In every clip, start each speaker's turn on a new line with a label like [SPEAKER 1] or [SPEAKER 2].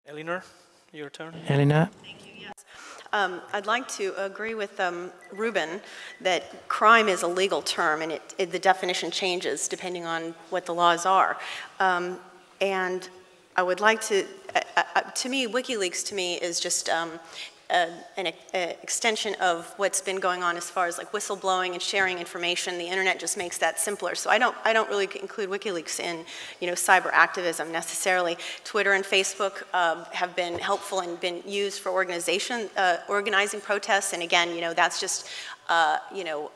[SPEAKER 1] Eleanor, your turn.
[SPEAKER 2] Elena?
[SPEAKER 3] I'd like to agree with Ruben that crime is a legal term, and the definition changes depending on what the laws are. And I would like to me, WikiLeaks to me is just an extension of what's been going on as far as like whistleblowing and sharing information. The internet just makes that simpler. So I don't really include WikiLeaks in, cyber activism necessarily. Twitter and Facebook have been helpful and been used for organizing protests. And again, that's just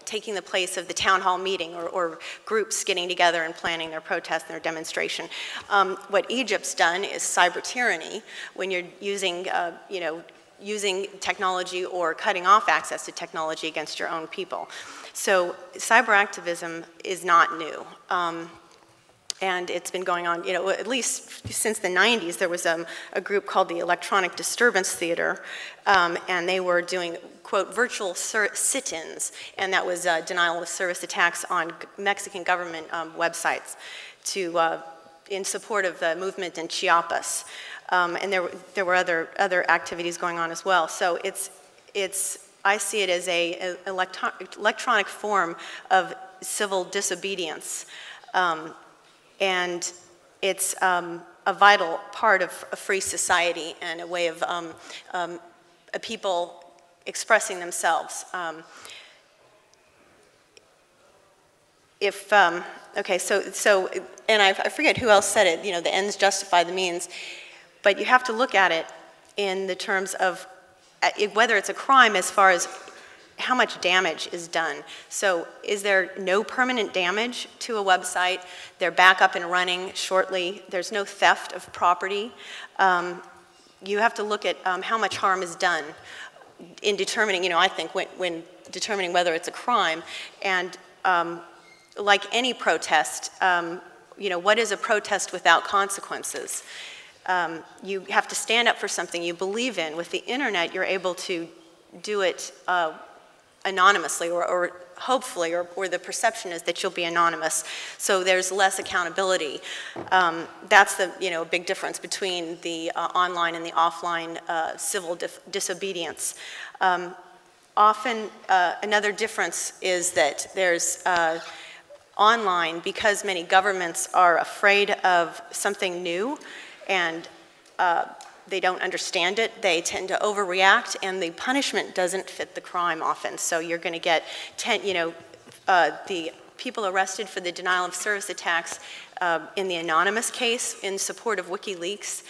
[SPEAKER 3] taking the place of the town hall meeting or groups getting together and planning their protest and their demonstration. What Egypt's done is cyber tyranny when you're using technology or cutting off access to technology against your own people. So cyber activism is not new. And it's been going on, at least since the 90s. There was a group called the Electronic Disturbance Theater, and they were doing, quote, virtual sit-ins, and that was denial of service attacks on Mexican government websites in support of the movement in Chiapas. And there were other activities going on as well. So I see it as a electronic form of civil disobedience. And it's a vital part of a free society and a way of people expressing themselves. And I forget who else said it, the ends justify the means. But you have to look at it in the terms of whether it's a crime as far as how much damage is done. So is there no permanent damage to a website? They're back up and running shortly. There's no theft of property. You have to look at how much harm is done in determining, I think, when determining whether it's a crime. And like any protest, what is a protest without consequences? You have to stand up for something you believe in. With the internet, you're able to do it anonymously, or hopefully, or the perception is that you'll be anonymous. So there's less accountability. That's the big difference between the online and the offline civil disobedience. Often, another difference is that there's online, because many governments are afraid of something new and they don't understand it, they tend to overreact, and the punishment doesn't fit the crime often. So you're going to get the people arrested for the denial of service attacks in the anonymous case in support of WikiLeaks.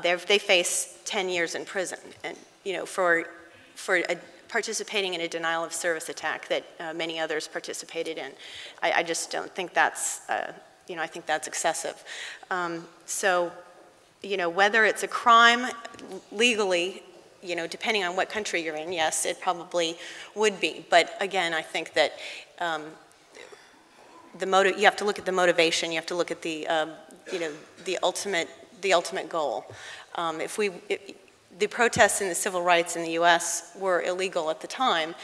[SPEAKER 3] They face 10 years in prison, and for participating in a denial of service attack that many others participated in. I just don't think that's I think that's excessive. Whether it's a crime legally, depending on what country you're in, yes, it probably would be. But again, I think that you have to look at the motivation. You have to look at the ultimate goal. The protests and the civil rights in the U.S. were illegal at the time,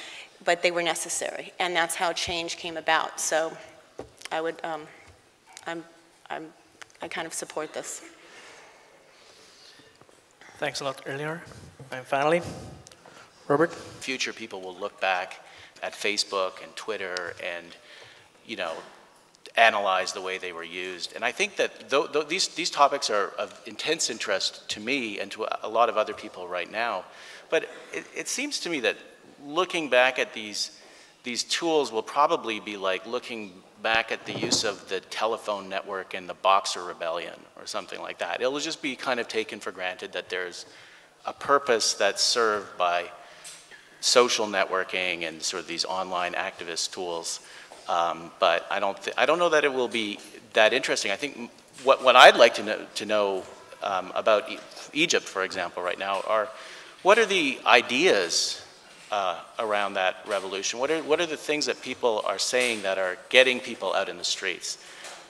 [SPEAKER 3] but they were necessary, and that's how change came about. So, I kind of support this.
[SPEAKER 1] Thanks a lot, Eleanor. And finally, Robert?
[SPEAKER 4] Future people will look back at Facebook and Twitter and, analyze the way they were used. And I think that these topics are of intense interest to me and to a lot of other people right now. But it seems to me that looking back at these tools will probably be like looking back at the use of the telephone network and the Boxer Rebellion or something like that. It'll just be kind of taken for granted that there's a purpose that's served by social networking and sort of these online activist tools. But I don't know that it will be that interesting. I think what I'd like to know about Egypt, for example, right now, are what are the ideas around that revolution? What are the things that people are saying that are getting people out in the streets?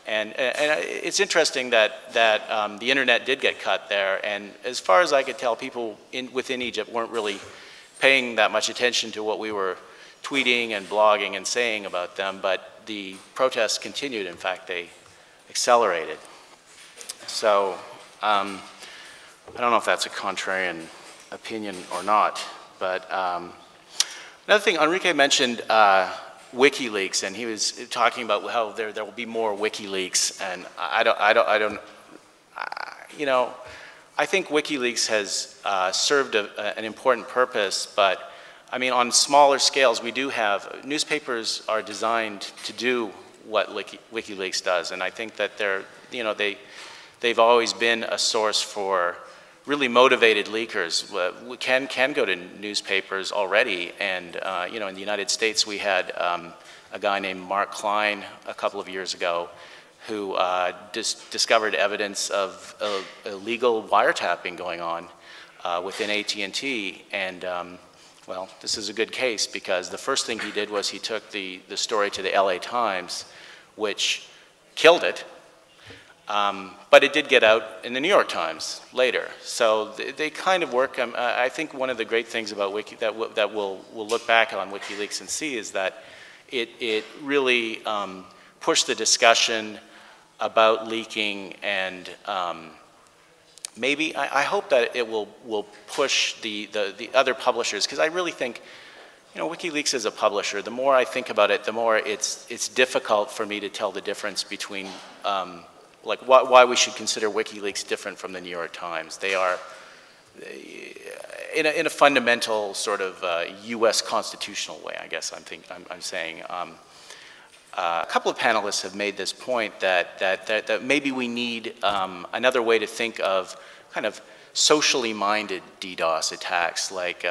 [SPEAKER 4] And it's interesting that the internet did get cut there, and as far as I could tell, people within Egypt weren't really paying that much attention to what we were tweeting and blogging and saying about them, but the protests continued. In fact, they accelerated. So I don't know if that's a contrarian opinion or not, but another thing, Enrique mentioned WikiLeaks, and he was talking about how there will be more WikiLeaks, and you know, I think WikiLeaks has served an important purpose, but I mean, on smaller scales, we do have, newspapers are designed to do what WikiLeaks does, and I think that they've always been a source for really motivated leakers. We can go to newspapers already, and you know, in the United States, we had a guy named Mark Klein a couple of years ago who discovered evidence of illegal wiretapping going on within AT&T, and well, this is a good case because the first thing he did was he took the story to the LA Times, which killed it, but it did get out in the New York Times later. So they kind of work. I think one of the great things about that we'll look back on WikiLeaks and see is that it really pushed the discussion about leaking, and maybe I hope that it will push the other publishers, because I really think, you know, WikiLeaks is a publisher. The more I think about it, the more it's difficult for me to tell the difference between like why we should consider WikiLeaks different from the New York Times. They are in a fundamental sort of U.S. constitutional way, I guess I'm saying. A couple of panelists have made this point that maybe we need another way to think of kind of socially minded DDoS attacks. Like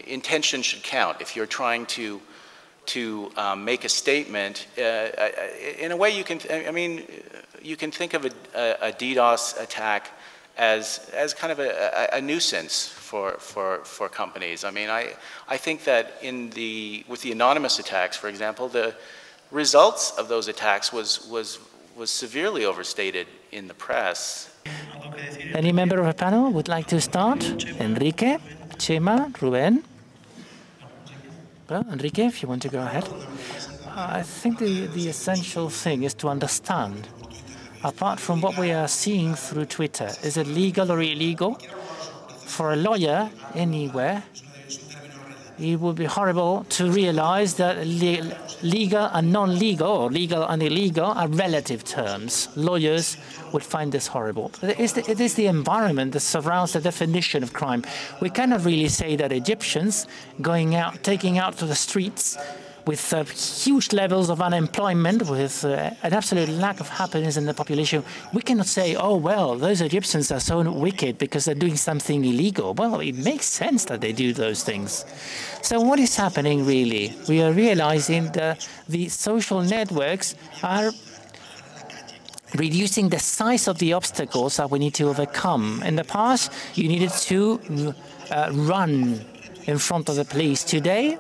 [SPEAKER 4] intention should count. If you're trying to make a statement, in a way you can. I mean, you can think of a DDoS attack as kind of a nuisance for companies. I mean, I think that with the anonymous attacks, for example, the results of those attacks was severely overstated in the press.
[SPEAKER 2] Any member of the panel would like to start? Enrique, Chema, Ruben? Well, Enrique, if you want to go ahead. I think the essential thing is to understand, apart from what we are seeing through Twitter, is it legal or illegal? For a lawyer anywhere, it would be horrible to realize that legal and non-legal, or legal and illegal, are relative terms. Lawyers would find this horrible. It is the environment that surrounds the definition of crime. We cannot really say that Egyptians taking out to the streets with huge levels of unemployment, with an absolute lack of happiness in the population, we cannot say, oh, well, those Egyptians are so wicked because they're doing something illegal. Well, it makes sense that they do those things. So what is happening, really? We are realizing that the social networks are reducing the size of the obstacles that we need to overcome. In the past, you needed to run in front of the police. Today,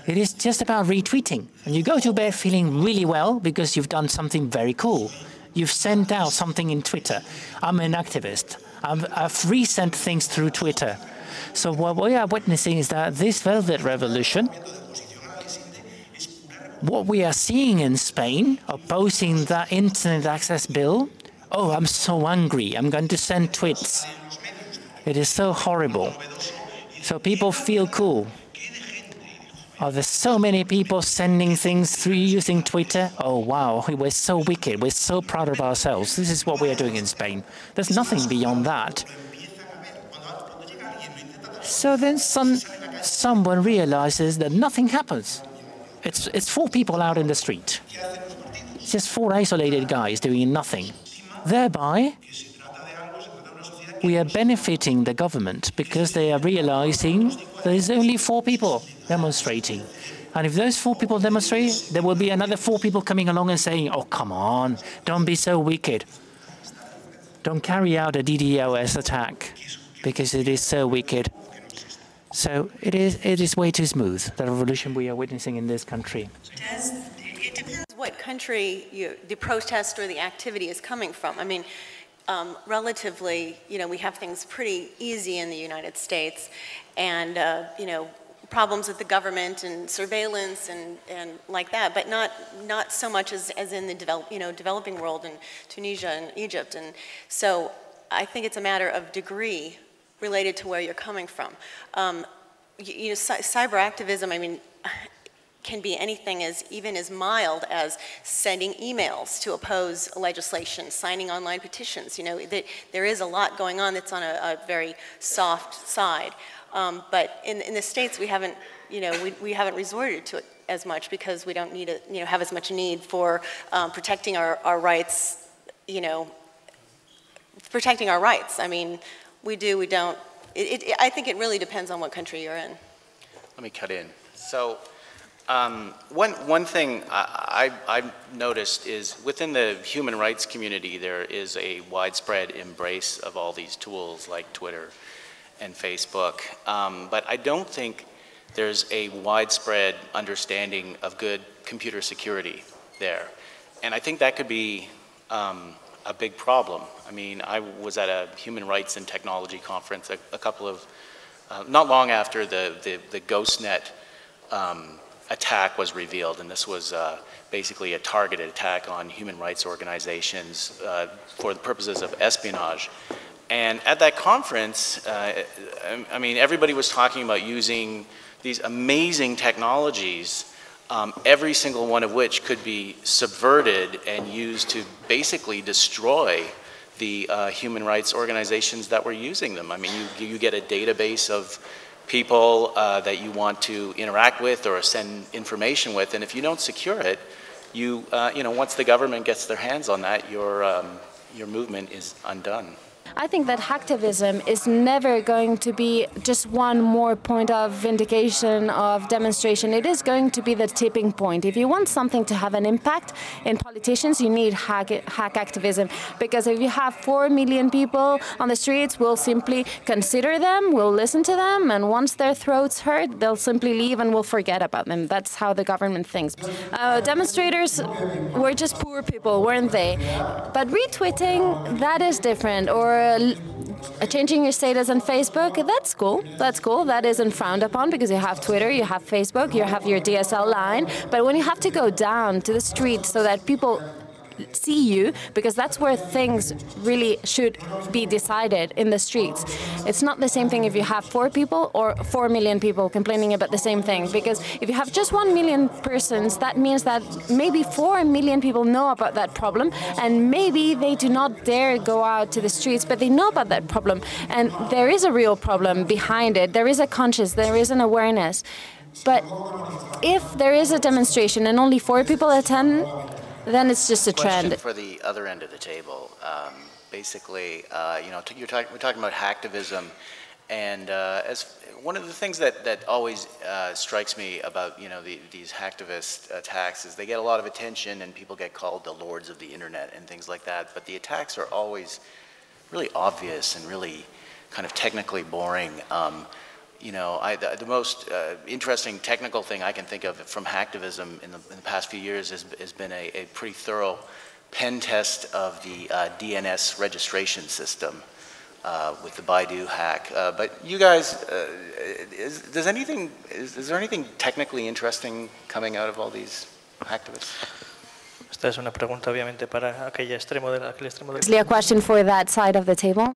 [SPEAKER 2] it is just about retweeting. And you go to bed feeling really well because you've done something very cool. You've sent out something in Twitter. I'm an activist. I've resent things through Twitter. So what we are witnessing is that this velvet revolution, what we are seeing in Spain, opposing that internet access bill, oh, I'm so angry, I'm going to send tweets. It is so horrible. So people feel cool. Oh, there's so many people sending things through using Twitter. Oh, wow, we're so wicked. We're so proud of ourselves. This is what we are doing in Spain. There's nothing beyond that. So then someone realizes that nothing happens. It's 4 people out in the street. It's just 4 isolated guys doing nothing. Thereby, we are benefiting the government because they are realizing there's only 4 people demonstrating. And if those 4 people demonstrate, there will be another 4 people coming along and saying, oh, come on, don't be so wicked. Don't carry out a DDoS attack because it is so wicked. So it is way too smooth, the revolution we are witnessing in this country.
[SPEAKER 3] It depends what country the protest or the activity is coming from. I mean, relatively, we have things pretty easy in the United States, and problems with the government and surveillance and like that, but not so much as in the developing world in Tunisia and Egypt. And so I think it's a matter of degree related to where you're coming from. Cyber-activism, I mean, can be anything even as mild as sending emails to oppose legislation, signing online petitions. There is a lot going on that's on a very soft side. But in the States, we haven't resorted to it as much because we don't need have as much need for protecting our rights. Protecting our rights. I mean, we do, we don't. I think it really depends on what country you're in.
[SPEAKER 4] Let me cut in. So one thing I've noticed is within the human rights community, there is a widespread embrace of all these tools like Twitter and Facebook. But I don't think there's a widespread understanding of good computer security there. And I think that could be a big problem. I mean, I was at a human rights and technology conference a couple of, not long after the GhostNet attack was revealed, and this was basically a targeted attack on human rights organizations for the purposes of espionage. And at that conference, I mean, everybody was talking about using these amazing technologies, every single one of which could be subverted and used to basically destroy the human rights organizations that were using them. I mean, you get a database of people that you want to interact with or send information with, and if you don't secure it, once the government gets their hands on that, your movement is undone.
[SPEAKER 5] I think that hacktivism is never going to be just one more point of vindication, of demonstration. It is going to be the tipping point. If you want something to have an impact in politicians, you need hack activism. Because if you have 4 million people on the streets, we'll simply consider them, we'll listen to them, and once their throats hurt, they'll simply leave and we'll forget about them. That's how the government thinks. Demonstrators were just poor people, weren't they? But retweeting, that is different. Or changing your status on Facebook, that's cool. That's cool. That isn't frowned upon because you have Twitter, you have Facebook, you have your DSL line. But when you have to go down to the street so that people see you, because that's where things really should be decided, in the streets. It's not the same thing if you have 4 people or 4 million people complaining about the same thing, because if you have just 1 million persons, that means that maybe 4 million people know about that problem, and maybe they do not dare go out to the streets, but they know about that problem, and there is a real problem behind it. There is a conscience, there is an awareness. But if there is a demonstration and only 4 people attend, then it's just a trend.
[SPEAKER 4] Question for the other end of the table. Basically, we're talking about hacktivism, and as one of the things that always strikes me about these hacktivist attacks is they get a lot of attention and people get called the lords of the internet and things like that. But the attacks are always really obvious and really kind of technically boring. The most interesting technical thing I can think of from hacktivism in the past few years has been a pretty thorough pen test of the DNS registration system with the Baidu hack. But you guys, is there anything technically interesting coming out of all these hacktivists?
[SPEAKER 1] Esta es una pregunta obviamente para aquel extremo del
[SPEAKER 5] A question for that side of the table.